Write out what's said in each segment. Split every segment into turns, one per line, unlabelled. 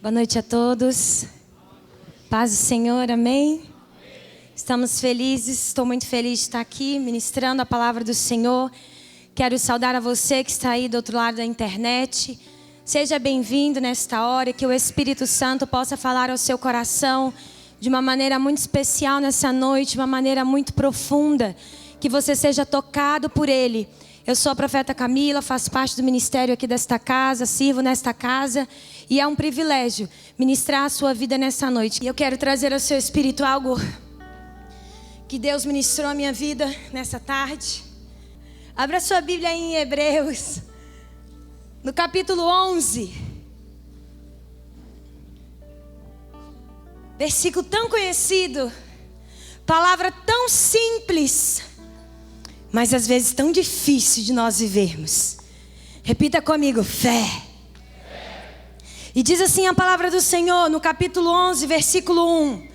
Boa noite a todos. Paz do Senhor, amém? Estamos felizes, estou muito feliz de estar aqui ministrando a palavra do Senhor. Quero saudar a você que está aí do outro lado da internet. Seja bem-vindo nesta hora, que o Espírito Santo possa falar ao seu coração de uma maneira muito especial nessa noite, de uma maneira muito profunda, que você seja tocado por Ele. Eu sou a profeta Camila, faço parte do ministério aqui desta casa, sirvo nesta casa e é um privilégio ministrar a sua vida nessa noite. E eu quero trazer ao seu espírito algo que Deus ministrou à minha vida nessa tarde. Abra sua Bíblia em Hebreus, no capítulo 11. Versículo tão conhecido, palavra tão simples, mas às vezes tão difícil de nós vivermos. Repita comigo, fé. E diz assim a palavra do Senhor no capítulo 11, versículo 1.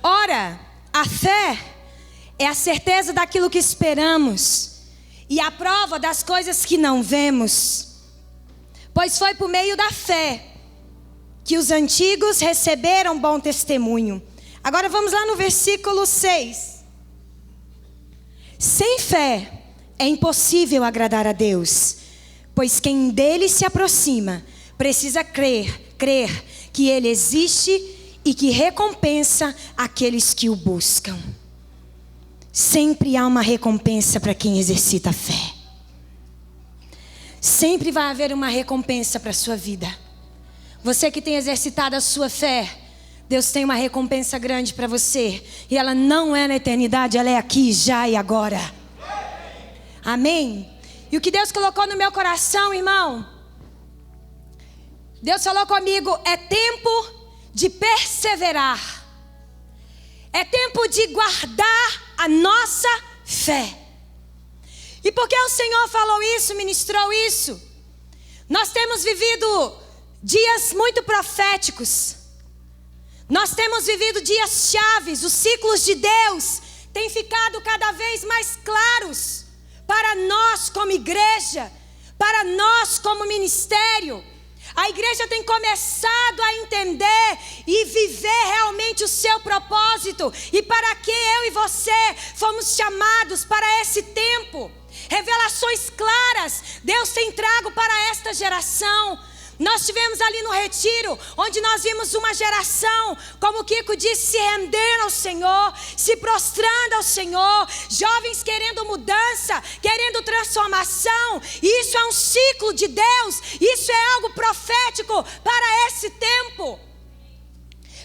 Ora, a fé é a certeza daquilo que esperamos e a prova das coisas que não vemos. Pois foi por meio da fé que os antigos receberam bom testemunho. Agora vamos lá no versículo 6. Sem fé é impossível agradar a Deus, pois quem dele se aproxima precisa crer que ele existe e que recompensa aqueles que o buscam. Sempre há uma recompensa para quem exercita a fé. Sempre vai haver uma recompensa para a sua vida. Você que tem exercitado a sua fé, Deus tem uma recompensa grande para você. E ela não é na eternidade, ela é aqui, já e agora. Amém? E o que Deus colocou no meu coração, irmão, Deus falou comigo, é tempo de perseverar. É tempo de guardar a nossa fé. E por que o Senhor falou isso, ministrou isso? Nós temos vivido dias muito proféticos. Nós temos vivido dias chaves. Os ciclos de Deus têm ficado cada vez mais claros para nós como igreja, para nós como ministério. A igreja tem começado a entender e viver realmente o seu propósito. E para que eu e você fomos chamados para esse tempo. Revelações claras Deus tem trago para esta geração. Nós tivemos ali no retiro, onde nós vimos uma geração, como o Kiko disse, se rendendo ao Senhor, se prostrando ao Senhor, jovens querendo mudança, querendo transformação. Isso é um ciclo de Deus, isso é algo profético para esse tempo.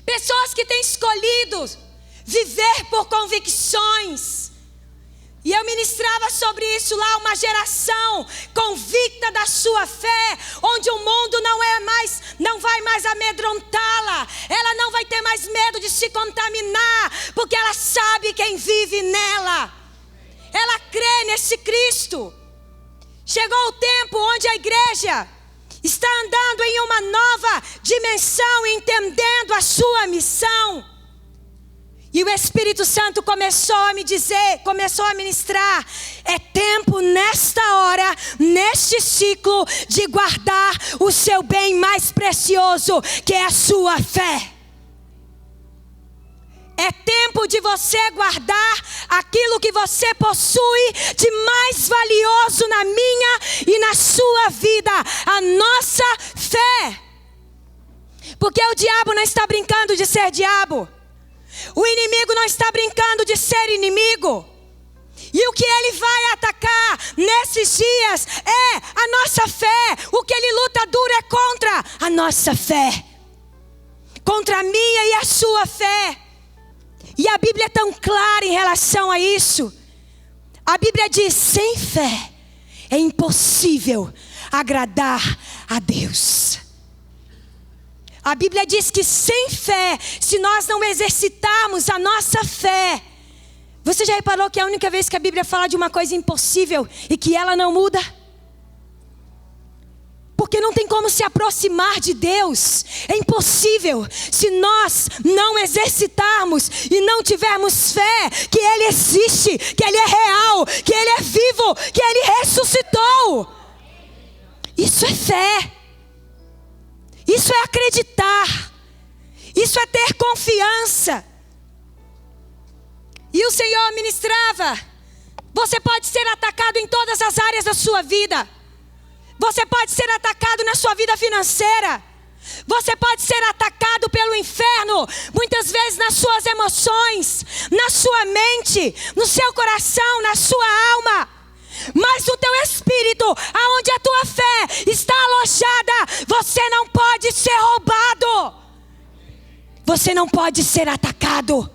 Pessoas que têm escolhido viver por convicções. E eu ministrava sobre isso lá, uma geração convicta da sua fé, onde o mundo não vai mais amedrontá-la, ela não vai ter mais medo de se contaminar, porque ela sabe quem vive nela, ela crê nesse Cristo. Chegou o tempo onde a igreja está andando em uma nova dimensão, entendendo a sua missão. E o Espírito Santo começou a me dizer, começou a ministrar, é tempo nesta hora, neste ciclo, de guardar o seu bem mais precioso, que é a sua fé. É tempo de você guardar aquilo que você possui de mais valioso na minha e na sua vida, a nossa fé. Porque o diabo não está brincando de ser diabo. O inimigo não está brincando de ser inimigo. E o que ele vai atacar nesses dias é a nossa fé. O que ele luta duro é contra a nossa fé, contra a minha e a sua fé. E a Bíblia é tão clara em relação a isso. A Bíblia diz, sem fé é impossível agradar a Deus. A Bíblia diz que sem fé, se nós não exercitarmos a nossa fé, você já reparou que é a única vez que a Bíblia fala de uma coisa impossível e que ela não muda? Porque não tem como se aproximar de Deus. É impossível se nós não exercitarmos e não tivermos fé que Ele existe, que Ele é real, que Ele é vivo, que Ele ressuscitou. Isso é fé. Isso é acreditar. Isso é ter confiança. E o Senhor ministrava: você pode ser atacado em todas as áreas da sua vida. Você pode ser atacado na sua vida financeira. Você pode ser atacado pelo inferno, muitas vezes nas suas emoções, na sua mente, no seu coração, na sua alma. Mas o teu espírito, aonde a tua fé está alojada, você não pode ser roubado. Você não pode ser atacado.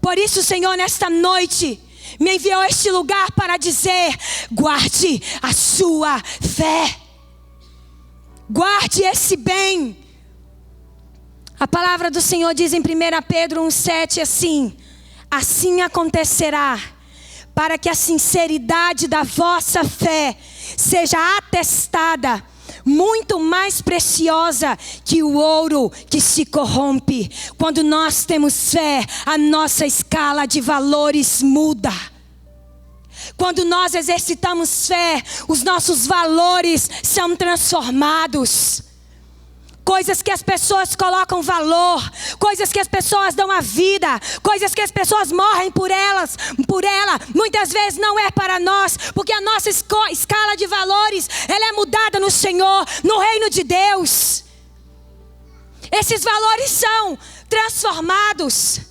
Por isso, Senhor, nesta noite me enviou a este lugar para dizer: guarde a sua fé. Guarde esse bem. A palavra do Senhor diz em 1 Pedro 1,7 assim: assim acontecerá, para que a sinceridade da vossa fé seja atestada, muito mais preciosa que o ouro que se corrompe. Quando nós temos fé, a nossa escala de valores muda. Quando nós exercitamos fé, os nossos valores são transformados. Coisas que as pessoas colocam valor, coisas que as pessoas dão a vida, coisas que as pessoas morrem por ela, muitas vezes não é para nós, porque a nossa escala de valores, ela é mudada no Senhor, no reino de Deus. Esses valores são transformados.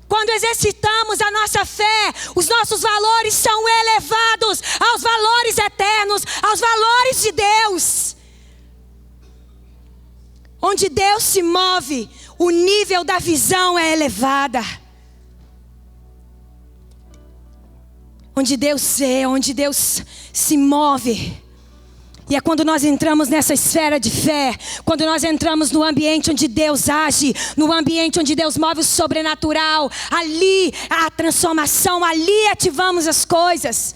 Quando exercitamos a nossa fé, os nossos valores são elevados aos valores eternos, aos valores de Deus. Onde Deus se move, o nível da visão é elevada. Onde Deus vê, onde Deus se move. E é quando nós entramos nessa esfera de fé, quando nós entramos no ambiente onde Deus age, no ambiente onde Deus move o sobrenatural, ali a transformação, ali ativamos as coisas.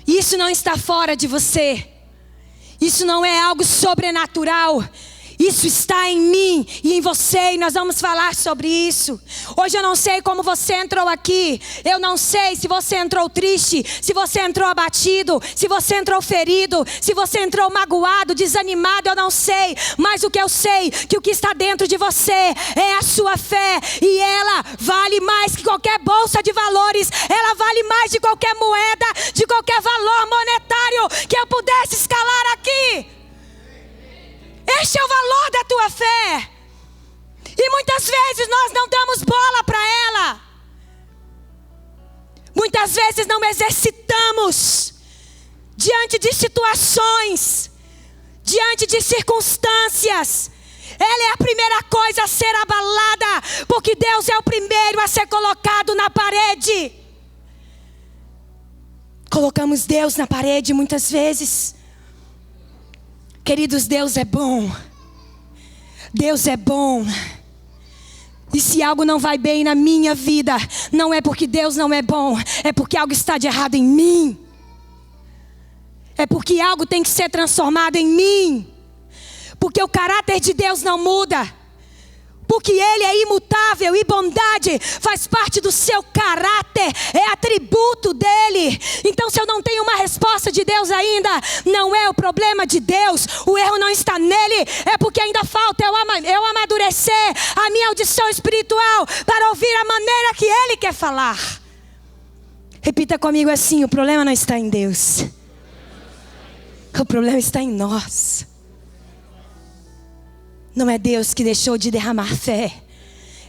Isso não está fora de você. Isso não é algo sobrenatural. Isso está em mim e em você, e nós vamos falar sobre isso. Hoje eu não sei como você entrou aqui. Eu não sei se você entrou triste, se você entrou abatido, se você entrou ferido, se você entrou magoado, desanimado, eu não sei. Mas o que eu sei, que o que está dentro de você é a sua fé. E ela vale mais que qualquer bolsa de valores. Ela vale mais de qualquer moeda, de qualquer valor monetário que eu pudesse escalar aqui. Este é o valor da tua fé. E muitas vezes nós não damos bola para ela. Muitas vezes não exercitamos diante de situações, diante de circunstâncias. Ela é a primeira coisa a ser abalada, porque Deus é o primeiro a ser colocado na parede. Colocamos Deus na parede muitas vezes. Queridos, Deus é bom. Deus é bom. E se algo não vai bem na minha vida, não é porque Deus não é bom, é porque algo está de errado em mim. É porque algo tem que ser transformado em mim. Porque o caráter de Deus não muda. Porque Ele é imutável e bondade faz parte do seu caráter, é atributo dEle. Então, se eu não tenho uma resposta de Deus ainda, não é o problema de Deus, o erro não está nele, é porque ainda falta eu amadurecer a minha audição espiritual para ouvir a maneira que Ele quer falar. Repita comigo assim: o problema não está em Deus, o problema está em nós. Não é Deus que deixou de derramar fé.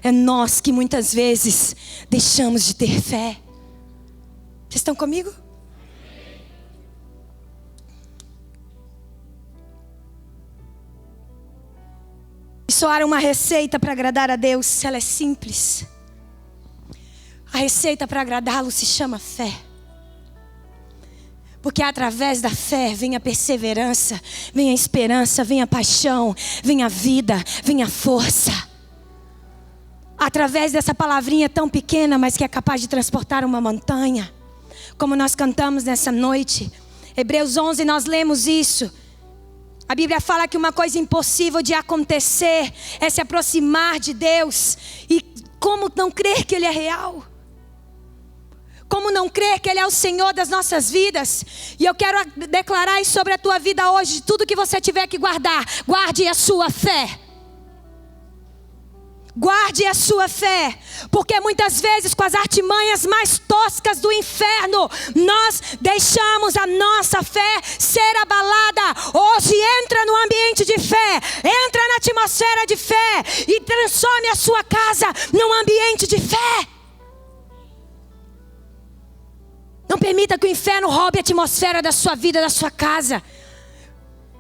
É nós que muitas vezes deixamos de ter fé. Vocês estão comigo? Soar uma receita para agradar a Deus, ela é simples. A receita para agradá-lo se chama fé. Porque através da fé vem a perseverança, vem a esperança, vem a paixão, vem a vida, vem a força. Através dessa palavrinha tão pequena, mas que é capaz de transportar uma montanha. Como nós cantamos nessa noite. Hebreus 11, nós lemos isso. A Bíblia fala que uma coisa impossível de acontecer é se aproximar de Deus. E como não crer que Ele é real? Como não crer que Ele é o Senhor das nossas vidas? E eu quero declarar isso sobre a tua vida hoje. Tudo que você tiver que guardar, guarde a sua fé. Guarde a sua fé, porque muitas vezes com as artimanhas mais toscas do inferno, nós deixamos a nossa fé ser abalada. Hoje entra no ambiente de fé, entra na atmosfera de fé e transforme a sua casa num ambiente de fé. Não permita que o inferno roube a atmosfera da sua vida, da sua casa.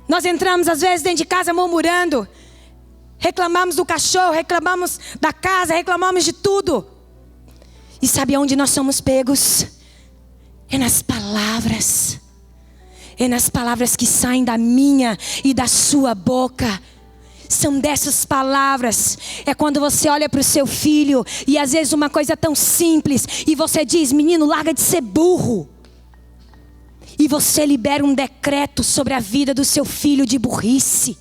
Nós entramos às vezes dentro de casa murmurando. Reclamamos do cachorro, reclamamos da casa, reclamamos de tudo. E sabe onde nós somos pegos? É nas palavras. É nas palavras que saem da minha e da sua boca. São dessas palavras. É quando você olha para o seu filho e às vezes uma coisa tão simples e você diz: menino, larga de ser burro. E você libera um decreto sobre a vida do seu filho de burrice.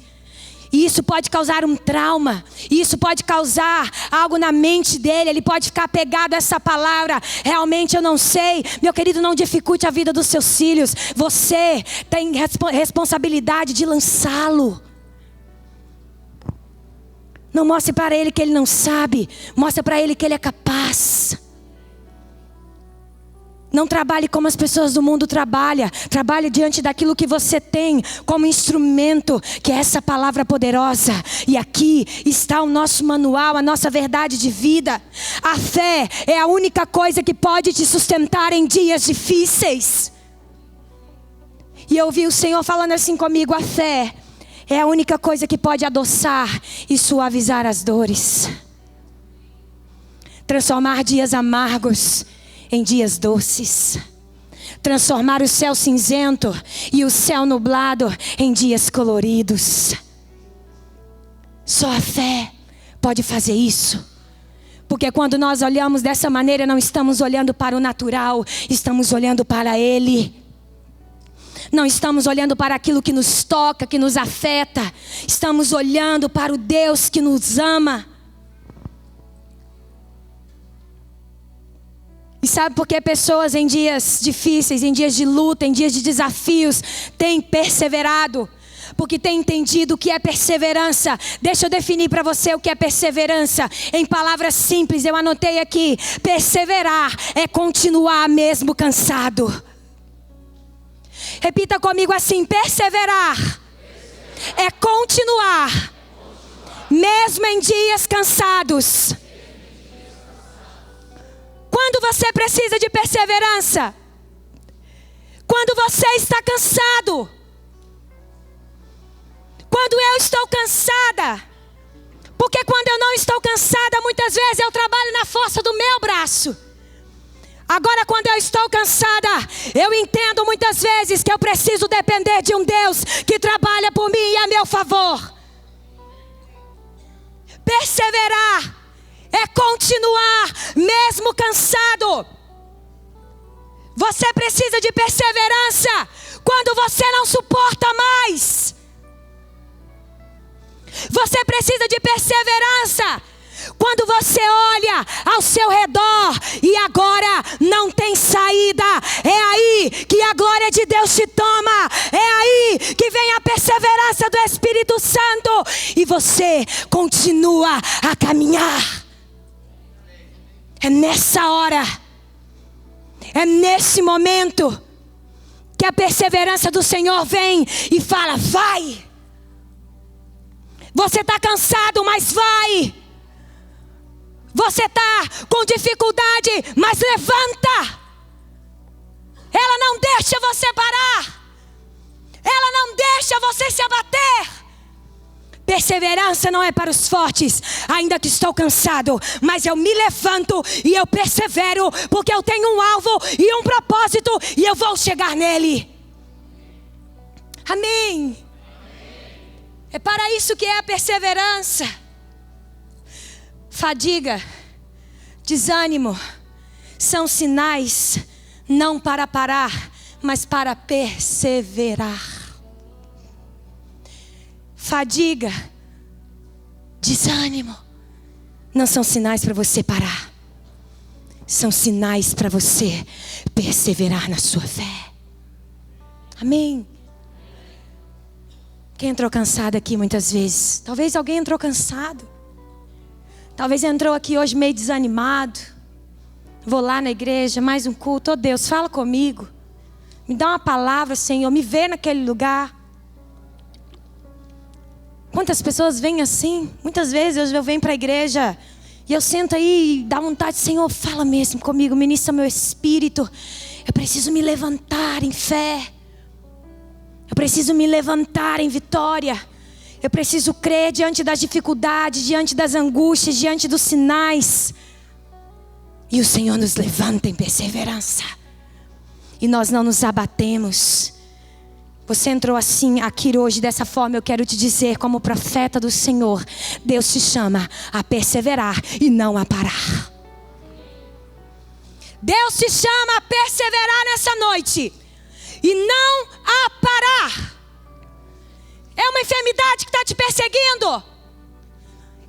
E isso pode causar um trauma. Isso pode causar algo na mente dele. Ele pode ficar apegado a essa palavra. Realmente eu não sei. Meu querido, não dificulte a vida dos seus filhos. Você tem responsabilidade de lançá-lo. Não mostre para ele que ele não sabe. Mostre para ele que ele é capaz. Não trabalhe como as pessoas do mundo trabalham. Trabalhe diante daquilo que você tem como instrumento, que é essa palavra poderosa. E aqui está o nosso manual, a nossa verdade de vida. A fé é a única coisa que pode te sustentar em dias difíceis. E eu ouvi o Senhor falando assim comigo: a fé é a única coisa que pode adoçar e suavizar as dores. Transformar dias amargos em dias doces. Transformar o céu cinzento e o céu nublado em dias coloridos. Só a fé pode fazer isso. Porque quando nós olhamos dessa maneira, não estamos olhando para o natural, estamos olhando para Ele. Não estamos olhando para aquilo que nos toca, que nos afeta. Estamos olhando para o Deus que nos ama. E sabe por que pessoas em dias difíceis, em dias de luta, em dias de desafios, têm perseverado? Porque têm entendido o que é perseverança. Deixa eu definir para você o que é perseverança. Em palavras simples, eu anotei aqui: perseverar é continuar mesmo cansado. Repita comigo assim: perseverar é continuar mesmo em dias cansados. Quando você precisa de perseverança? Quando você está cansado. Quando eu estou cansada. Porque quando eu não estou cansada, muitas vezes eu trabalho na força do meu braço. Agora, quando eu estou cansada, eu entendo muitas vezes que eu preciso depender de um Deus que trabalha por mim e a meu favor. Perseverar é continuar mesmo cansado. Você precisa de perseverança quando você não suporta mais. Você precisa de perseverança quando você olha ao seu redor e agora não tem saída. É aí que a glória de Deus te toma. É aí que vem a perseverança do Espírito Santo. E você continua a caminhar. É nessa hora, é nesse momento que a perseverança do Senhor vem e fala: vai. Você está cansado, mas vai. Você está com dificuldade, mas levanta. Ela não deixa você parar. Ela não deixa você se abater. Perseverança não é para os fortes. Ainda que estou cansado, mas eu me levanto e eu persevero, porque eu tenho um alvo e um propósito e eu vou chegar nele. Amém. É para isso que é a perseverança. Fadiga, desânimo são sinais não para parar, mas para perseverar. Fadiga, desânimo não são sinais para você parar. são sinais para você perseverar na sua fé. Amém? Quem entrou cansado aqui muitas vezes? Talvez alguém entrou cansado. Talvez entrou aqui hoje meio desanimado. Vou lá na igreja, mais um culto. Oh Deus, fala comigo. Me dá uma palavra, Senhor. Me vê naquele lugar. Quantas pessoas vêm assim? Muitas vezes eu venho para a igreja e eu sento aí e dá vontade. Senhor, fala mesmo comigo. Ministra meu espírito. Eu preciso me levantar em fé. Eu preciso me levantar em vitória. Eu preciso crer diante das dificuldades, diante das angústias, diante dos sinais. E o Senhor nos levanta em perseverança. E nós não nos abatemos. Você entrou assim aqui hoje dessa forma. Eu quero te dizer, como profeta do Senhor, Deus te chama a perseverar e não a parar. Deus te chama a perseverar nessa noite e não a parar. É uma enfermidade que está te perseguindo.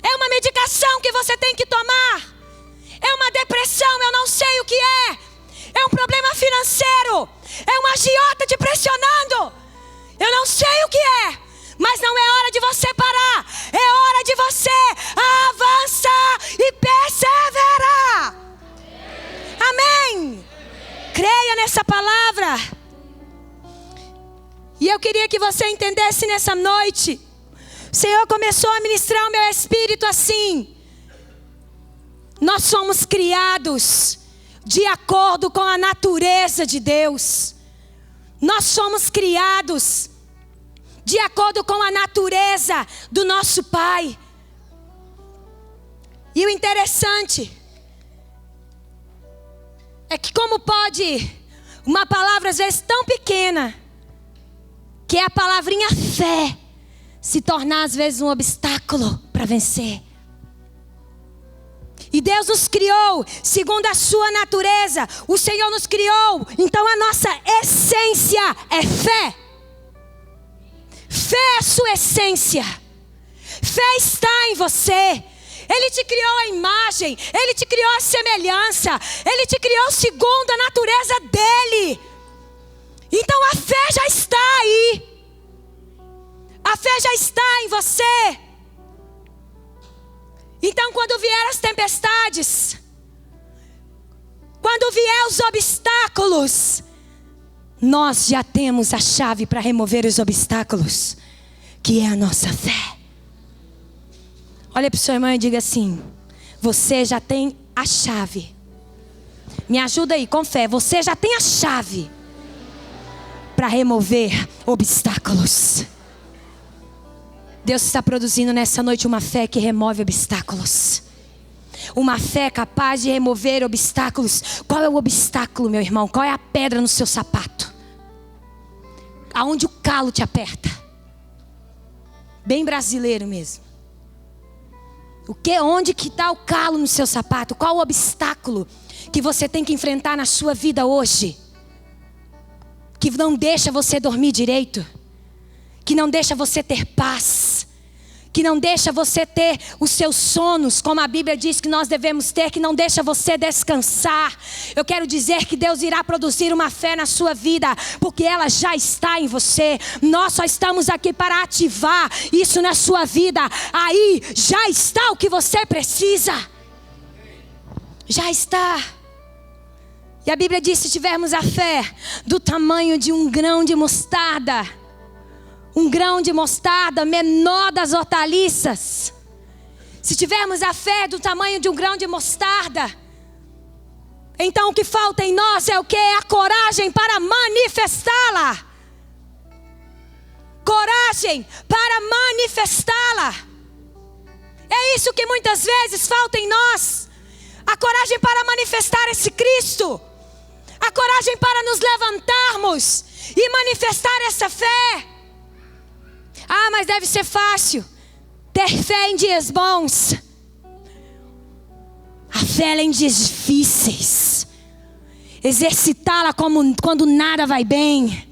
É uma medicação que você tem que tomar. É uma depressão, eu não sei o que é. É um problema financeiro. É um agiota te pressionando. Eu não sei o que é. Mas não é hora de você parar. É hora de você avançar e perseverar. Amém. Creia nessa palavra. E eu queria que você entendesse nessa noite. O Senhor começou a ministrar o meu espírito assim. Nós somos criados de acordo com a natureza de Deus. Nós somos criados de acordo com a natureza do nosso Pai. E o interessante é que como pode uma palavra às vezes tão pequena, que é a palavrinha fé, se tornar às vezes um obstáculo para vencer. E Deus nos criou segundo a sua natureza. O Senhor nos criou. Então a nossa essência é fé. Fé é a sua essência. Fé está em você. Ele te criou a imagem. Ele te criou a semelhança. Ele te criou segundo a natureza dele. Então a fé já está aí. A fé já está em você. Então quando vier as tempestades, quando vier os obstáculos, nós já temos a chave para remover os obstáculos, que é a nossa fé. Olha para o seu irmão e diga assim: você já tem a chave. Me ajuda aí com fé. Você já tem a chave para remover obstáculos. Deus está produzindo nessa noite uma fé que remove obstáculos. Uma fé capaz de remover obstáculos. Qual é o obstáculo, meu irmão? Qual é a pedra no seu sapato? Aonde o calo te aperta? Bem brasileiro mesmo. Onde que está o calo no seu sapato? Qual o obstáculo que você tem que enfrentar na sua vida hoje? Que não deixa você dormir direito? Que não deixa você ter paz, que não deixa você ter os seus sonos, como a Bíblia diz que nós devemos ter, que não deixa você descansar. Eu quero dizer que Deus irá produzir uma fé na sua vida, porque ela já está em você. Nós só estamos aqui para ativar isso na sua vida. Aí já está o que você precisa. Já está. E a Bíblia diz: se tivermos a fé do tamanho de um grão de mostarda, um grão de mostarda, menor das hortaliças. Se tivermos a fé do tamanho de um grão de mostarda, então o que falta em nós é o que? É a coragem para manifestá-la. Coragem para manifestá-la. É isso que muitas vezes falta em nós. A coragem para manifestar esse Cristo. A coragem para nos levantarmos e manifestar essa fé. Ah, mas deve ser fácil ter fé em dias bons. A fé em dias difíceis. Exercitá-la como quando nada vai bem.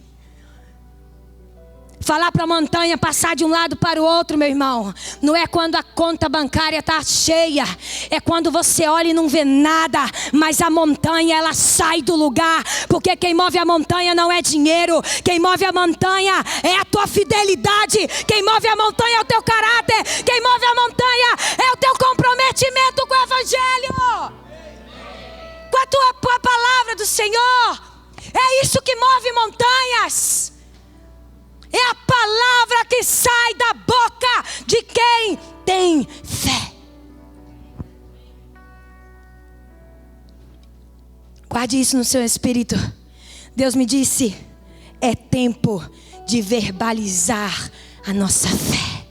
Falar para a montanha passar de um lado para o outro, meu irmão, não é quando a conta bancária está cheia, é quando você olha e não vê nada, mas a montanha ela sai do lugar, porque quem move a montanha não é dinheiro, quem move a montanha é a tua fidelidade, quem move a montanha é o teu caráter, quem move a montanha é o teu comprometimento com o Evangelho, com a tua palavra do Senhor. É isso que move montanhas. É a palavra que sai da boca de quem tem fé. Guarde isso no seu espírito. Deus me disse, é tempo de verbalizar a nossa fé.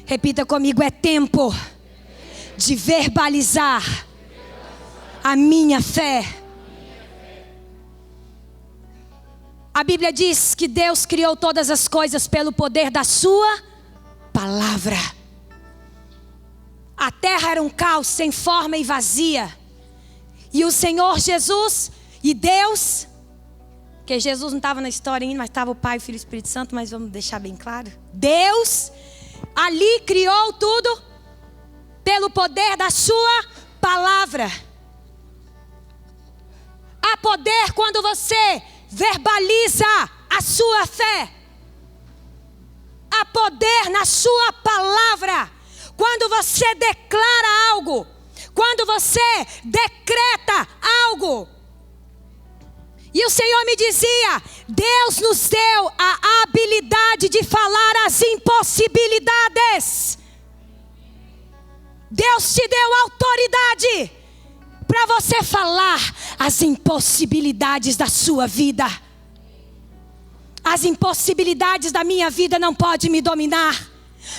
Repita comigo, é tempo de verbalizar a minha fé. A Bíblia diz que Deus criou todas as coisas pelo poder da sua palavra. A terra era um caos, sem forma e vazia. E o Senhor Jesus e Deus, que Jesus não estava na história ainda, mas estava o Pai, o Filho e o Espírito Santo, mas vamos deixar bem claro. Deus ali criou tudo pelo poder da sua palavra. Há poder quando você verbaliza a sua fé. Há poder na sua palavra. Quando você declara algo, quando você decreta algo. E o Senhor me dizia, Deus nos deu a habilidade de falar as impossibilidades. Deus te deu autoridade para você falar as impossibilidades da sua vida. As impossibilidades da minha vida não podem me dominar.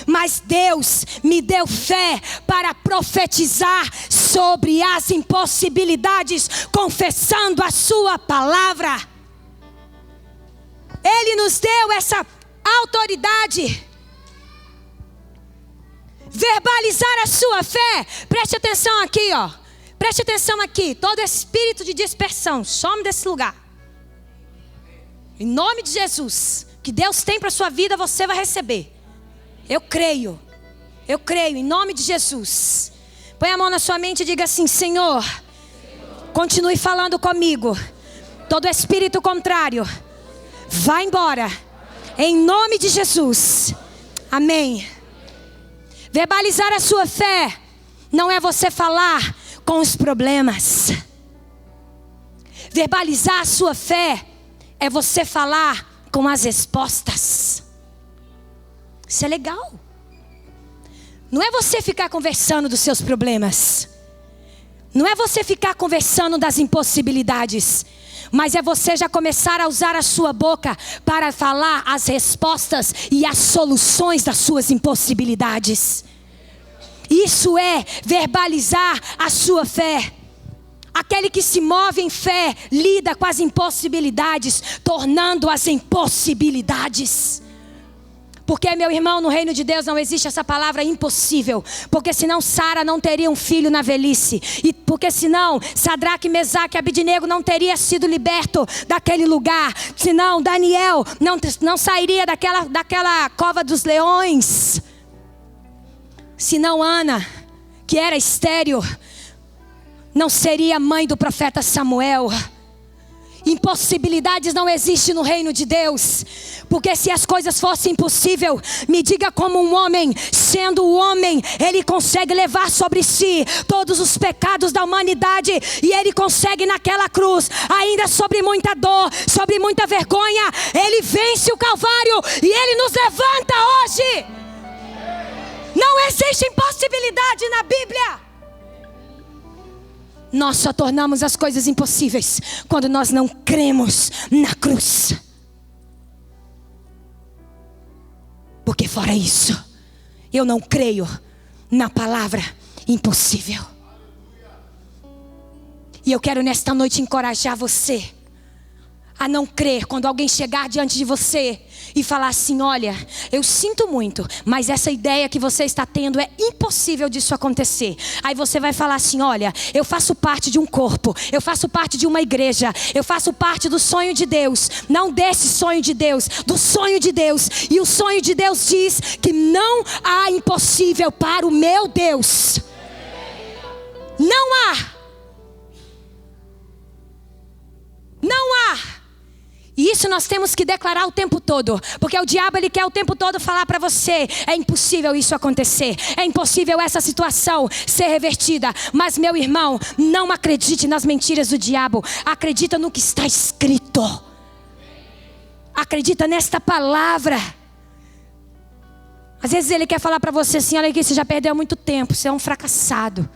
Mas Deus me deu fé para profetizar sobre as impossibilidades, confessando a sua palavra. Ele nos deu essa autoridade. Verbalizar a sua fé. Preste atenção aqui, ó. Preste atenção aqui, todo espírito de dispersão, some desse lugar. Em nome de Jesus, que Deus tem para a sua vida, você vai receber. Eu creio, em nome de Jesus. Põe a mão na sua mente e diga assim, Senhor, continue falando comigo. Todo espírito contrário, vá embora, em nome de Jesus. Amém. Verbalizar a sua fé não é você falar com os problemas. Verbalizar a sua fé é você falar com as respostas. Isso é legal. Não é você ficar conversando dos seus problemas. Não é você ficar conversando das impossibilidades. Mas é você já começar a usar a sua boca para falar as respostas e as soluções das suas impossibilidades. Isso é verbalizar a sua fé. Aquele que se move em fé lida com as impossibilidades, tornando-as em possibilidades. Porque, meu irmão, no reino de Deus não existe essa palavra impossível. Porque senão Sara não teria um filho na velhice. E porque senão Sadraque, Mesaque e Abednego não teria sido liberto daquele lugar. Senão Daniel não sairia daquela cova dos leões. Senão Ana, que era estéril, não seria mãe do profeta Samuel. Impossibilidades não existem no reino de Deus. Porque se as coisas fossem impossíveis, me diga como um homem, sendo o homem, ele consegue levar sobre si todos os pecados da humanidade. E ele consegue naquela cruz, ainda sobre muita dor, sobre muita vergonha, ele vence o Calvário e ele nos levanta hoje. Não existe impossibilidade na Bíblia. Nós só tornamos as coisas impossíveis quando nós não cremos na cruz. Porque fora isso, eu não creio na palavra impossível. E eu quero nesta noite encorajar você a não crer quando alguém chegar diante de você e falar assim: olha, eu sinto muito, mas essa ideia que você está tendo é impossível disso acontecer. Aí você vai falar assim: olha, eu faço parte de um corpo, eu faço parte de uma igreja, eu faço parte do sonho de Deus, não desse sonho de Deus, do sonho de Deus. E o sonho de Deus diz que não há impossível para o meu Deus. Não há. Não há. E isso nós temos que declarar o tempo todo, porque o diabo, ele quer o tempo todo falar para você: é impossível isso acontecer, é impossível essa situação ser revertida. Mas meu irmão, não acredite nas mentiras do diabo, acredita no que está escrito, acredita nesta palavra. Às vezes ele quer falar para você assim: olha aqui, você já perdeu muito tempo, você é um fracassado.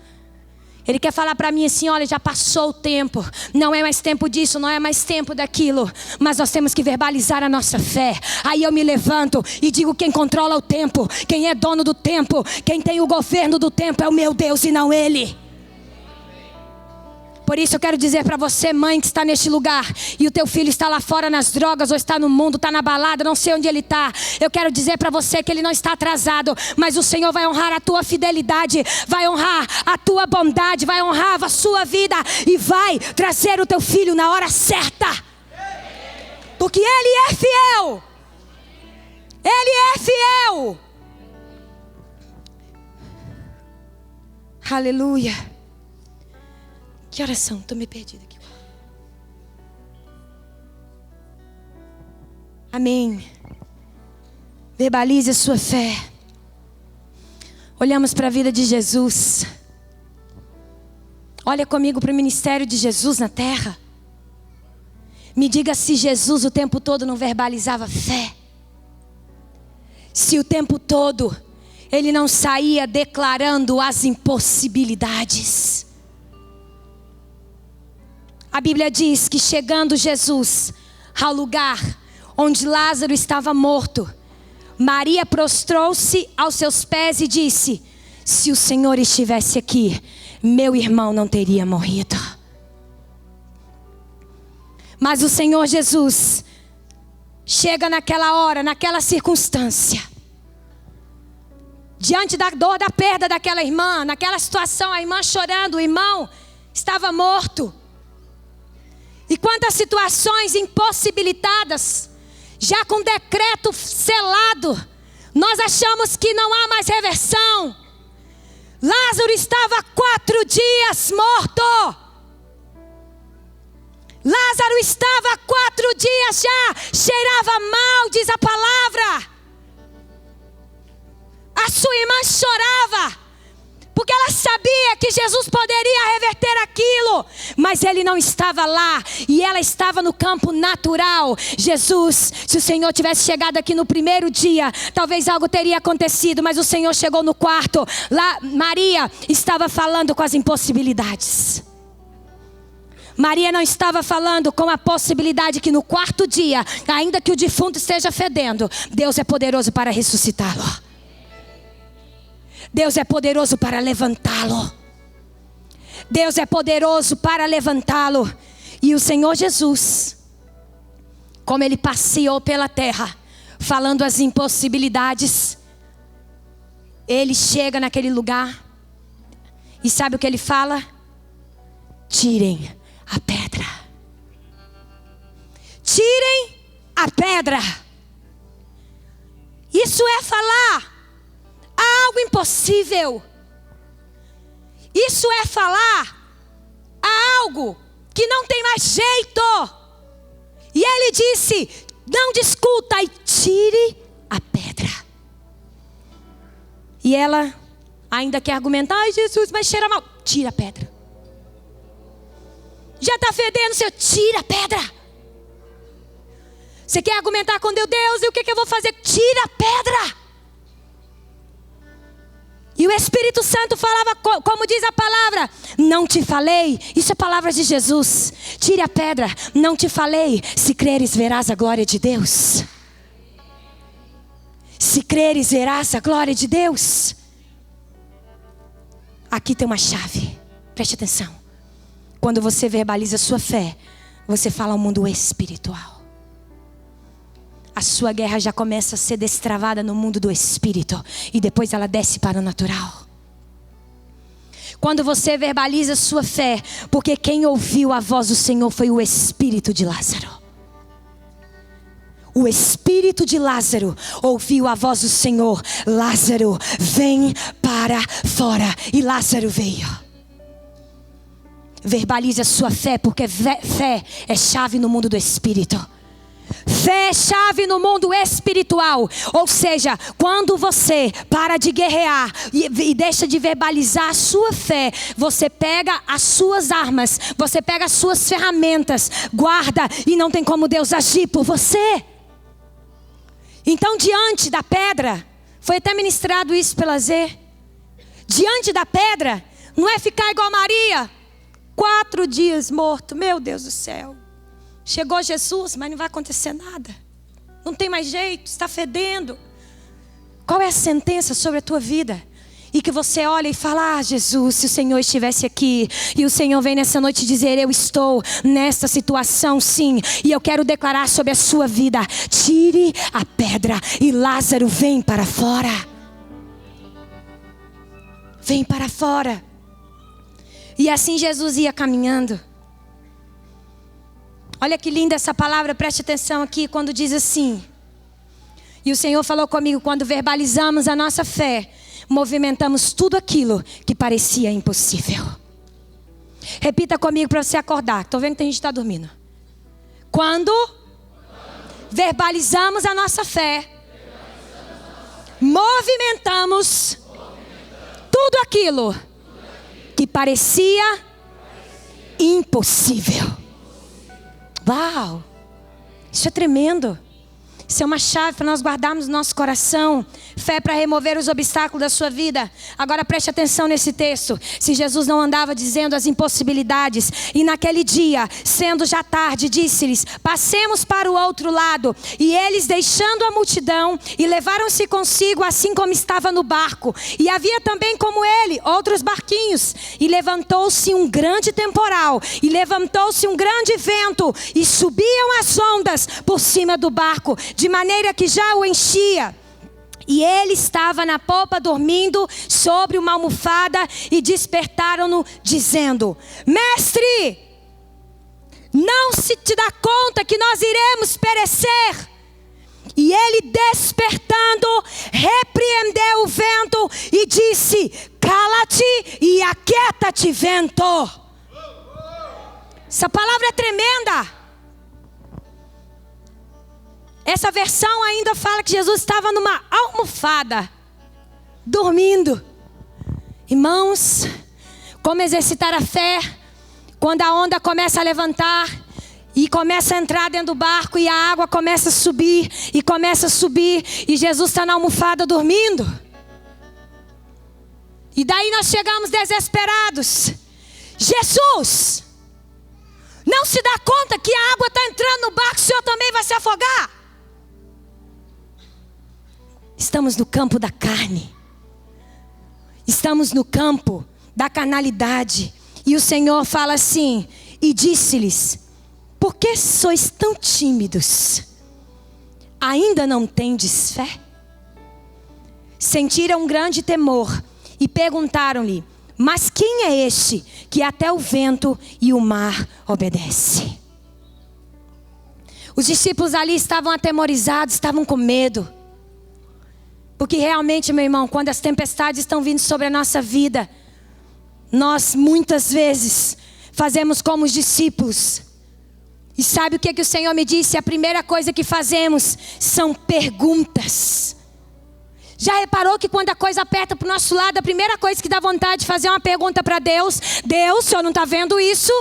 Ele quer falar para mim assim: olha, já passou o tempo, não é mais tempo disso, não é mais tempo daquilo. Mas nós temos que verbalizar a nossa fé. Aí eu me levanto e digo: quem controla o tempo, quem é dono do tempo, quem tem o governo do tempo é o meu Deus e não ele. Por isso eu quero dizer para você, mãe que está neste lugar, e o teu filho está lá fora nas drogas, ou está no mundo, está na balada, não sei onde ele está. Eu quero dizer para você que ele não está atrasado, mas o Senhor vai honrar a tua fidelidade, vai honrar a tua bondade, vai honrar a sua vida, e vai trazer o teu filho na hora certa. Porque ele é fiel. Ele é fiel. Aleluia. Que oração? Estou me perdida aqui. Amém. Verbalize a sua fé. Olhamos para a vida de Jesus. Olha comigo para o ministério de Jesus na terra. Me diga se Jesus o tempo todo não verbalizava fé. Se o tempo todo ele não saía declarando as impossibilidades. A Bíblia diz que chegando Jesus ao lugar onde Lázaro estava morto, Maria prostrou-se aos seus pés e disse: se o Senhor estivesse aqui, meu irmão não teria morrido. Mas o Senhor Jesus chega naquela hora, naquela circunstância, diante da dor da perda daquela irmã, naquela situação, a irmã chorando, o irmão estava morto. E quantas situações impossibilitadas, já com decreto selado, nós achamos que não há mais reversão. Lázaro estava 4 dias morto. Lázaro estava 4 dias já, cheirava mal, diz a palavra. A sua irmã chorava, porque ela sabia que Jesus poderia reverter aquilo, mas ele não estava lá, e ela estava no campo natural. Jesus, se o Senhor tivesse chegado aqui no primeiro dia, talvez algo teria acontecido, mas o Senhor chegou no quarto. Lá Maria estava falando com as impossibilidades. Maria não estava falando com a possibilidade que no 4º dia, ainda que o defunto esteja fedendo, Deus é poderoso para ressuscitá-lo. Deus é poderoso para levantá-lo. Deus é poderoso para levantá-lo. E o Senhor Jesus, como ele passeou pela terra, falando as impossibilidades, ele chega naquele lugar, e sabe o que ele fala? Tirem a pedra. Tirem a pedra. Isso é falar há algo impossível. Isso é falar há algo que não tem mais jeito. E ele disse: não discuta e tire a pedra. E ela ainda quer argumentar: ai, Jesus, mas cheira mal. Tira a pedra. Já está fedendo, Senhor, tira a pedra. Você quer argumentar com Deus? Deus, e o que eu vou fazer? Tira a pedra. E o Espírito Santo falava, como diz a palavra: não te falei? Isso é palavra de Jesus. Tire a pedra. Não te falei? Se creres, verás a glória de Deus. Se creres, verás a glória de Deus. Aqui tem uma chave. Preste atenção. Quando você verbaliza a sua fé, você fala ao mundo espiritual. A sua guerra já começa a ser destravada no mundo do espírito. E depois ela desce para o natural. Quando você verbaliza sua fé, porque quem ouviu a voz do Senhor foi o espírito de Lázaro. O espírito de Lázaro ouviu a voz do Senhor: Lázaro, vem para fora. E Lázaro veio. Verbalize a sua fé, porque fé é chave no mundo do espírito. Fé é chave no mundo espiritual. Ou seja, quando você para de guerrear e deixa de verbalizar a sua fé, você pega as suas armas, você pega as suas ferramentas, guarda, e não tem como Deus agir por você. Então, diante da pedra, foi até ministrado isso pela Zê, diante da pedra, não é ficar igual Maria, 4 dias morto. Meu Deus do céu, chegou Jesus, mas não vai acontecer nada, não tem mais jeito, está fedendo. Qual é a sentença sobre a tua vida? E que você olha e fala: Jesus, se o Senhor estivesse aqui. E o Senhor vem nessa noite dizer: eu estou nessa situação, sim. E eu quero declarar sobre a sua vida: tire a pedra e Lázaro vem para fora. Vem para fora. E assim Jesus ia caminhando. Olha que linda essa palavra, preste atenção aqui quando diz assim: e o Senhor falou comigo, quando verbalizamos a nossa fé, movimentamos tudo aquilo que parecia impossível. Repita comigo para você acordar. Estou vendo que tem gente que está dormindo. Quando verbalizamos a nossa fé, movimentamos tudo aquilo que parecia impossível. Uau! Isso é tremendo. Isso é uma chave para nós guardarmos no nosso coração. Fé para remover os obstáculos da sua vida. Agora preste atenção nesse texto. Se Jesus não andava dizendo as impossibilidades, e naquele dia, sendo já tarde, disse-lhes: passemos para o outro lado. E eles, deixando a multidão, e levaram-se consigo, assim como estava no barco. E havia também como ele outros barquinhos. E levantou-se um grande temporal, e levantou-se um grande vento, e subiam as ondas por cima do barco, de maneira que já o enchia. E ele estava na popa dormindo sobre uma almofada, e despertaram-no dizendo: Mestre, não se te dá conta que nós iremos perecer? E ele, despertando, repreendeu o vento e disse: cala-te e aquieta-te, vento. Essa palavra é tremenda. Essa versão ainda fala que Jesus estava numa almofada, dormindo. Irmãos, como exercitar a fé quando a onda começa a levantar e começa a entrar dentro do barco, e a água começa a subir e começa a subir, e Jesus está na almofada dormindo. E daí nós chegamos desesperados: Jesus, não se dá conta que a água está entrando no barco, o Senhor também vai se afogar? Estamos no campo da carne. Estamos no campo da carnalidade. E o Senhor fala assim: e disse-lhes: por que sois tão tímidos? Ainda não tendes fé? Sentiram um grande temor e perguntaram-lhe: mas quem é este que até o vento e o mar obedece? Os discípulos ali estavam atemorizados, estavam com medo. Porque realmente, meu irmão, quando as tempestades estão vindo sobre a nossa vida, nós muitas vezes fazemos como os discípulos. E sabe o que o Senhor me disse? A primeira coisa que fazemos são perguntas. Já reparou que quando a coisa aperta para o nosso lado, a primeira coisa que dá vontade de fazer é uma pergunta para Deus: Deus, o Senhor não está vendo isso?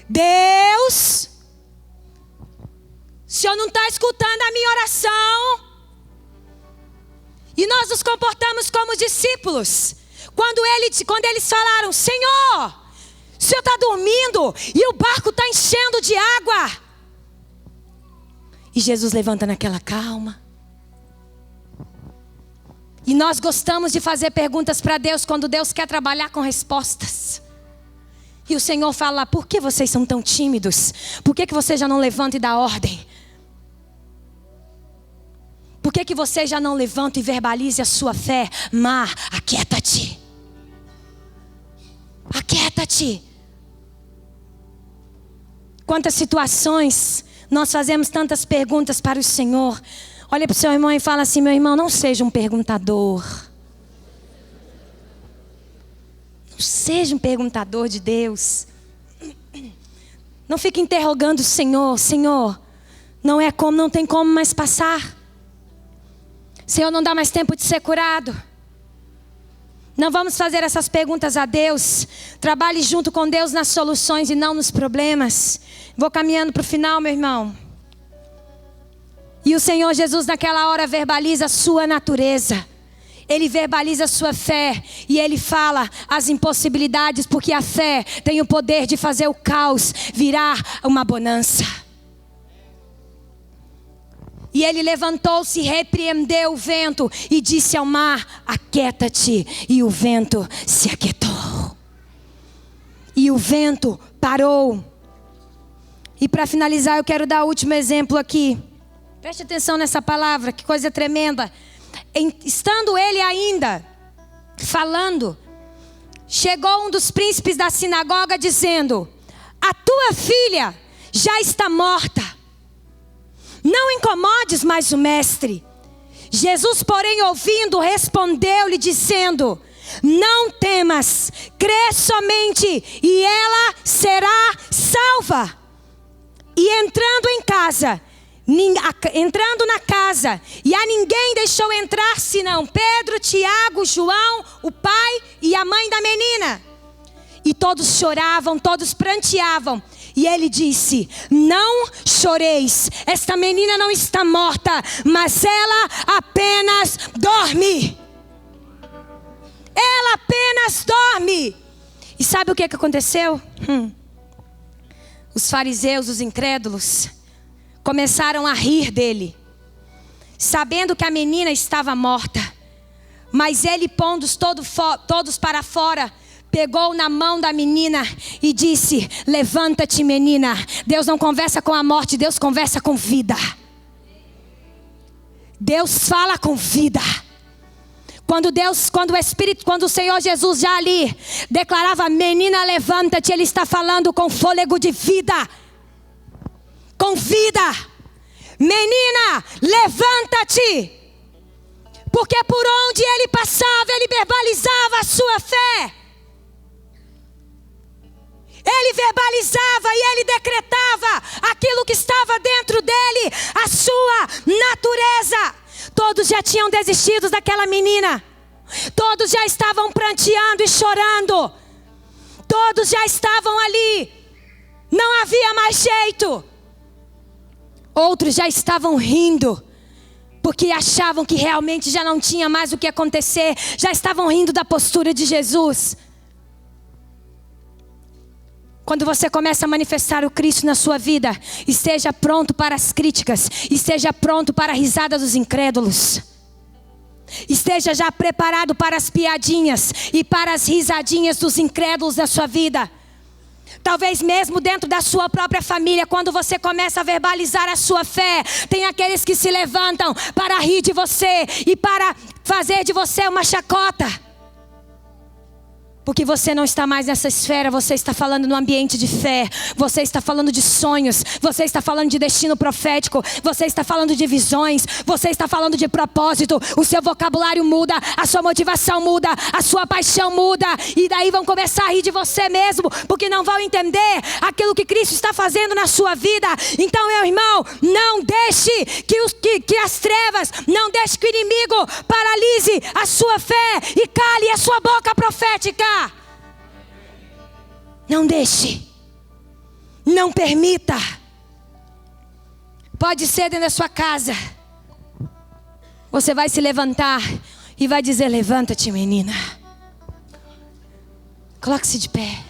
Deus, o Senhor não está escutando a minha oração? E nós nos comportamos como discípulos. Quando eles falaram: Senhor, o Senhor está dormindo e o barco está enchendo de água. E Jesus levanta naquela calma. E nós gostamos de fazer perguntas para Deus quando Deus quer trabalhar com respostas. E o Senhor fala: por que vocês são tão tímidos? Por que você já não levanta e dá ordem? Por que você já não levanta e verbalize a sua fé? Mar, aquieta-te. Aquieta-te. Quantas situações nós fazemos tantas perguntas para o Senhor. Olha para o seu irmão e fala assim: meu irmão, não seja um perguntador. Não seja um perguntador de Deus. Não fique interrogando o Senhor. Senhor, não tem como mais passar. Senhor, não dá mais tempo de ser curado. Não vamos fazer essas perguntas a Deus. Trabalhe junto com Deus nas soluções e não nos problemas. Vou caminhando para o final, meu irmão. E o Senhor Jesus naquela hora verbaliza a sua natureza. Ele verbaliza a sua fé. E Ele fala as impossibilidades. Porque a fé tem o poder de fazer o caos virar uma bonança. E ele levantou-se, repreendeu o vento e disse ao mar: aquieta-te. E o vento se aquietou. E o vento parou. E para finalizar, eu quero dar o último exemplo aqui. Preste atenção nessa palavra, que coisa tremenda. Estando ele ainda falando, chegou um dos príncipes da sinagoga dizendo: a tua filha já está morta. Não incomodes mais o mestre. Jesus, porém, ouvindo, respondeu-lhe dizendo: não temas, crê somente e ela será salva. E entrando na casa, e a ninguém deixou entrar senão Pedro, Tiago, João, o pai e a mãe da menina. E todos choravam, todos pranteavam. E ele disse: não choreis, esta menina não está morta, mas ela apenas dorme. Ela apenas dorme. E sabe o que aconteceu? Os fariseus, os incrédulos, começaram a rir dele, sabendo que a menina estava morta. Mas ele, pondo-os todos para fora, pegou na mão da menina e disse: levanta-te, menina. Deus não conversa com a morte, Deus conversa com vida. Deus fala com vida. Quando o Senhor Jesus já ali declarava: menina, levanta-te, Ele está falando com fôlego de vida. Com vida. Menina, levanta-te. Porque por onde Ele passava, Ele verbalizava a sua fé. Ele verbalizava e ele decretava aquilo que estava dentro dele, a sua natureza. Todos já tinham desistido daquela menina. Todos já estavam pranteando e chorando. Todos já estavam ali. Não havia mais jeito. Outros já estavam rindo, porque achavam que realmente já não tinha mais o que acontecer. Já estavam rindo da postura de Jesus. Quando você começa a manifestar o Cristo na sua vida, esteja pronto para as críticas, esteja pronto para a risada dos incrédulos. Esteja já preparado para as piadinhas e para as risadinhas dos incrédulos da sua vida. Talvez mesmo dentro da sua própria família, quando você começa a verbalizar a sua fé, tem aqueles que se levantam para rir de você e para fazer de você uma chacota. Porque você não está mais nessa esfera, você está falando no ambiente de fé. Você está falando de sonhos, você está falando de destino profético, você está falando de visões, você está falando de propósito. O seu vocabulário muda, a sua motivação muda, a sua paixão muda. E daí vão começar a rir de você mesmo, porque não vão entender aquilo que Cristo está fazendo na sua vida. Então, meu irmão, não deixe que as trevas, não deixe que o inimigo paralise a sua fé e cale a sua boca profética. Não deixe. Não permita. Pode ser dentro da sua casa. Você vai se levantar e vai dizer: levanta-te, menina. Coloque-se de pé.